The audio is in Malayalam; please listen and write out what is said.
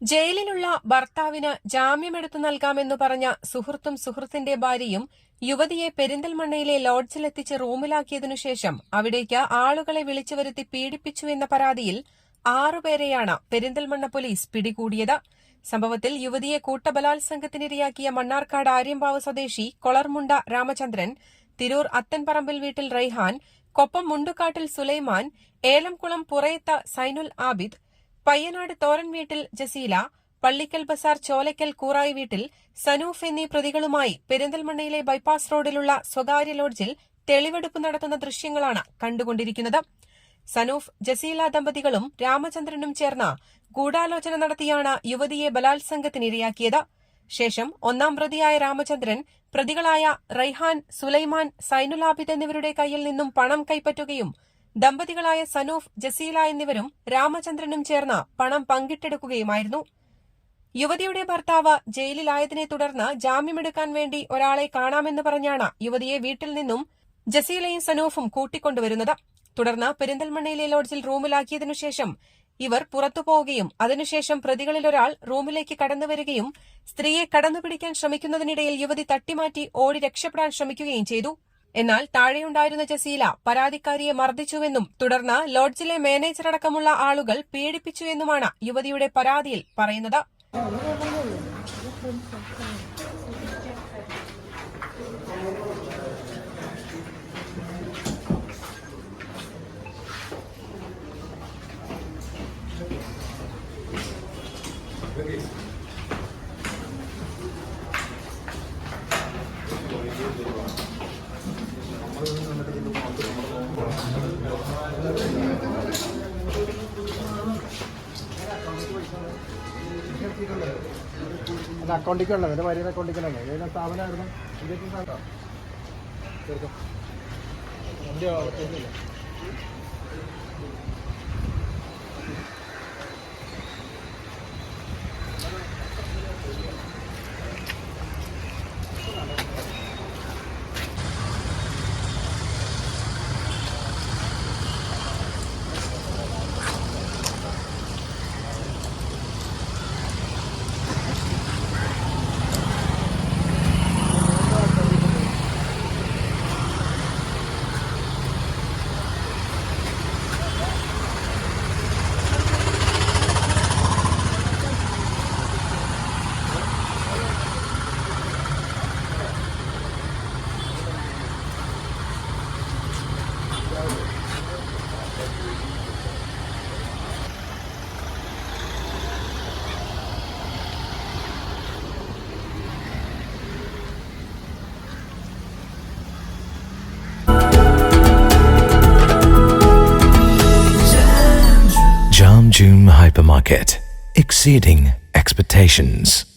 ജയിലിലുള്ള ഭർത്താവിന് ജാമ്യമെടുത്തു നൽകാമെന്നു പറഞ്ഞ സുഹൃത്തും സുഹൃത്തിന്റെ ഭാര്യയും യുവതിയെ പെരിന്തൽമണ്ണയിലെ ലോഡ്ജിലെത്തിച്ച് റൂമിലാക്കിയതിനുശേഷം അവിടേക്ക് ആളുകളെ വിളിച്ചുവരുത്തി പീഡിപ്പിച്ചു എന്ന പരാതിയിൽ 6 പേരെയാണ് പെരിന്തൽമണ്ണ പോലീസ് പിടികൂടിയത്. സംഭവത്തിൽ യുവതിയെ കൂട്ടബലാത്സംഗത്തിനിരയാക്കിയ മണ്ണാർക്കാട് ആര്യമ്പാവ് സ്വദേശി കൊളർമുണ്ട രാമചന്ദ്രൻ, തിരൂർ അത്തൻപറമ്പിൽ വീട്ടിൽ റൈഹാൻ, കൊപ്പം മുണ്ടുകാട്ടിൽ സുലൈമാൻ, ഏലംകുളം പുറയത്ത് സൈനുൽ ആബിദ്, പയ്യനാട് തോരൻ വീട്ടിൽ ജസീല, പള്ളിക്കൽ ബസാർ ചോലക്കൽ കൂറായി വീട്ടിൽ സനൂഫ് എന്നീ പ്രതികളുമായി പെരിന്തൽമണ്ണയിലെ ബൈപ്പാസ് റോഡിലുള്ള സ്വകാര്യ ലോഡ്ജിൽ തെളിവെടുപ്പ് നടത്തുന്ന ദൃശ്യങ്ങളാണ് കണ്ടുകൊണ്ടിരിക്കുന്നത്. സനൂഫ്, ജസീല ദമ്പതികളും രാമചന്ദ്രനും ചേർന്ന് ഗൂഢാലോചന നടത്തിയാണ് യുവതിയെ ബലാത്സംഗത്തിനിരയാക്കിയത്. ശേഷം ഒന്നാം പ്രതിയായ രാമചന്ദ്രൻ പ്രതികളായ റൈഹാൻ, സുലൈമാൻ, സൈനുൽ ആബിദ് എന്നിവരുടെ കയ്യിൽ നിന്നും പണം കൈപ്പറ്റുകയും ദമ്പതികളായ സനൂഫ്, ജസീല എന്നിവരും രാമചന്ദ്രനും ചേർന്ന് പണം പങ്കിട്ടെടുക്കുകയുമായിരുന്നു. യുവതിയുടെ ഭർത്താവ് ജയിലിലായതിനെ തുടർന്ന് ജാമ്യമെടുക്കാൻ വേണ്ടി ഒരാളെ കാണാമെന്ന് പറഞ്ഞാണ് യുവതിയെ വീട്ടിൽ നിന്നും ജസീലയും സനൂഫും കൂട്ടിക്കൊണ്ടുവരുന്നത്. തുടർന്ന് പെരിന്തൽമണ്ണയിലെ ലോഡ്ജിൽ റൂമിലാക്കിയതിനുശേഷം ഇവർ പുറത്തുപോവുകയും അതിനുശേഷം പ്രതികളിലൊരാൾ റൂമിലേക്ക് കടന്നുവരികയും സ്ത്രീയെ കടന്നുപിടിക്കാൻ ശ്രമിക്കുന്നതിനിടയിൽ യുവതി തട്ടിമാറ്റി ഓടി രക്ഷപ്പെടാൻ ശ്രമിക്കുകയും ചെയ്തു. എന്നാൽ താഴെയുണ്ടായിരുന്ന ജസീല പരാതിക്കാരിയെ മർദ്ദിച്ചുവെന്നും തുടർന്ന് ലോഡ്ജിലെ മാനേജറടക്കമുള്ള ആളുകൾ പീഡിപ്പിച്ചുവെന്നുമാണ് യുവതിയുടെ പരാതിയിൽ പറയുന്നത്. അത് അക്കൗണ്ടിക്കുള്ളത് എൻ്റെ ഭാര്യയുടെ അക്കൗണ്ടിക്കുള്ളത് ഏതാ സ്ഥാപനമായിരുന്നു Jam June Hypermarket, exceeding expectations.